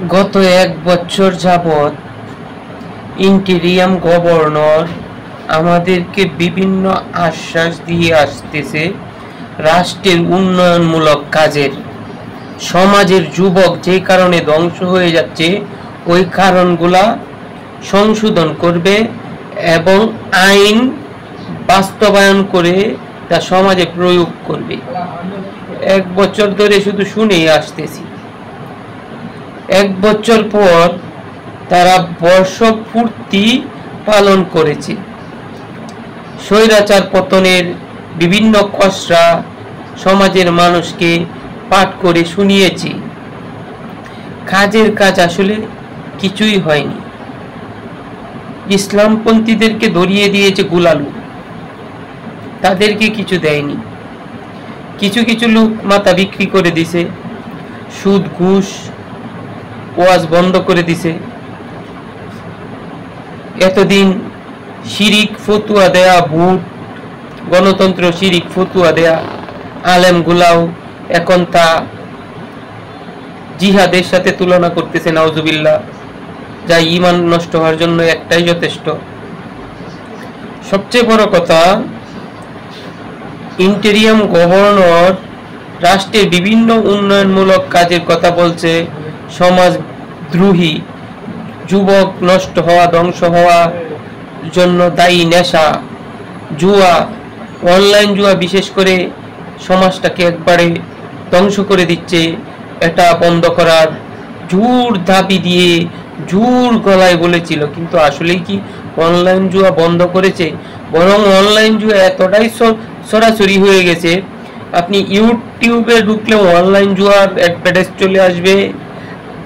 গত 1 বছর যাবৎ ইন্টেরিয়াম গভর্নর আমাদেরকে বিভিন্ন আশ্বাস দিয়ে আসতেছে রাষ্ট্রের উন্নয়নমূলক কাজের। সমাজের যুবক যে কারণে ধ্বংস হয়ে যাচ্ছে ওই কারণগুলা সংশোধন করবে এবং আইন বাস্তবায়ন করে তা সমাজে প্রয়োগ করবে। 1 বছর ধরে শুধু শুনেই আসতেছি। 1 বছর পর তারা বর্ষপূর্তি পালন করেছে। স্বৈরাচার পতনের বিভিন্ন খসড়া সমাজের মানুষকে পাঠ করে শুনিয়েছি। কাজের কাজ আসলে কিছুই হয়নি। ইসলামপন্থীদেরকে ধরিয়ে দিয়েছে গুলালু, তাদেরকে কিছু দেয়নি। কিছু কিছু লোক মাথা বিক্রি করে দিছে, সুদ ঘুষ ওয়াজ বন্ধ করে দিছে। এতদিন শিরিক ফতুয়া দেয়া, ভোট গণতন্ত্র শিরিক ফতুয়া দেয়া আলেম গুলাও এখন তা জিহাদের সাথে তুলনা করতেছে, নাউজুবিল্লাহ, যা ঈমান নষ্ট হওয়ার জন্য একটাই যথেষ্ট। সবচেয়ে বড় কথা, ইন্টেরিয়াম গভর্নর রাষ্ট্রের বিভিন্ন উন্নয়নমূলক কাজের কথা বলছে। সমাজদ্রোহী, যুবক নষ্ট হওয়া, ধ্বংস হওয়া জন্য দায়ী নেশা, জুয়া, অনলাইন জুয়া বিশেষ করে সমাজটাকে একবারে ধ্বংস করে দিচ্ছে। এটা বন্ধ করার জোর দাবি দিয়ে জোর গলায় বলেছিল, কিন্তু আসলে কি অনলাইন জুয়া বন্ধ করেছে? বরং অনলাইন জুয়া এতটাই সরাসরি হয়ে গেছে, আপনি ইউটিউবে ঢুকলেও অনলাইন জুয়ার অ্যাডভার্টাইজ চলে আসবে,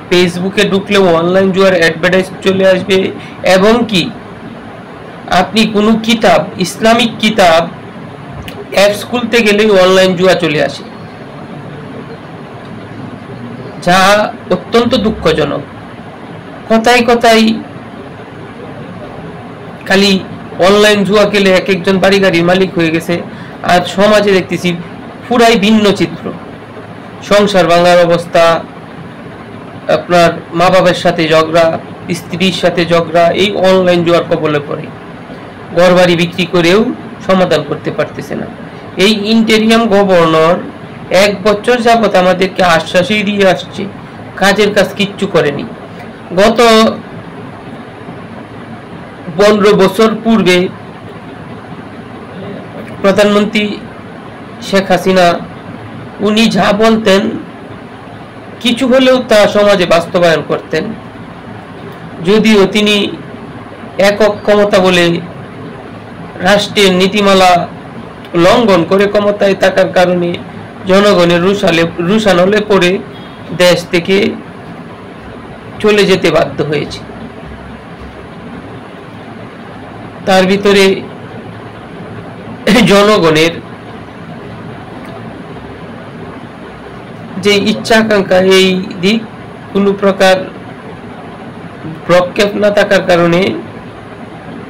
ফেসবুকে ঢুকলেও অনলাইন জুয়ার অ্যাডভার্টাইজ চলে আসবে, এবং কি আপনি কোনো কিতাব, ইসলামিক কিতাব অ্যাপস খুলতে গেলেই অনলাইন জুয়া চলে আসে, যা অত্যন্ত দুঃখজনক। কথায় কথায় খালি অনলাইন জুয়া খেলে এক একজন বাড়ি গাড়ির মালিক হয়ে গেছে, আর সমাজে দেখতেছি পুরাই ভিন্ন চিত্র। সংসার ভাঙার অবস্থা, আপনার মা বাবার সাথে ঝগড়া, স্ত্রীর সাথে ঝগড়া, এই অনলাইন জুয়ার কবলে পড়ে। ঘর বাড়ি বিক্রি করেও সমাধান করতে পারতেছে না। এই ইন্টেরিয়াম গভর্নর 1 বছর যাবৎ আমাদেরকে আশ্বাসই দিয়ে আসছে, কাজের কাজ কিচ্ছু করেনি। গত 15 বছর পূর্বে প্রধানমন্ত্রী শেখ হাসিনা, উনি যা বলতেন কিছু হলেও তা সমাজে বাস্তবায়ন করতেন। যদিও তিনি একক ক্ষমতা বলে রাষ্ট্রের নীতিমালা লঙ্ঘন করে ক্ষমতায় থাকার কারণে জনগণের রুষানলে পড়ে দেশ থেকে চলে যেতে বাধ্য হয়েছে। তার ভিতরে জনগণের যে ইচ্ছা আকাঙ্ক্ষা, এই দিক কোনো প্রকার প্রক্ষেপ না থাকার কারণে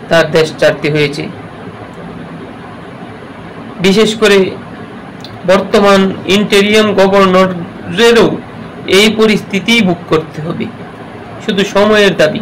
তার দেশ ছাড়তে হয়েছে। বিশেষ করে বর্তমান ইন্টেরিয়াম গভর্নরেরও এই পরিস্থিতি ভোগ করতে হবে, শুধু সময়ের দাবি।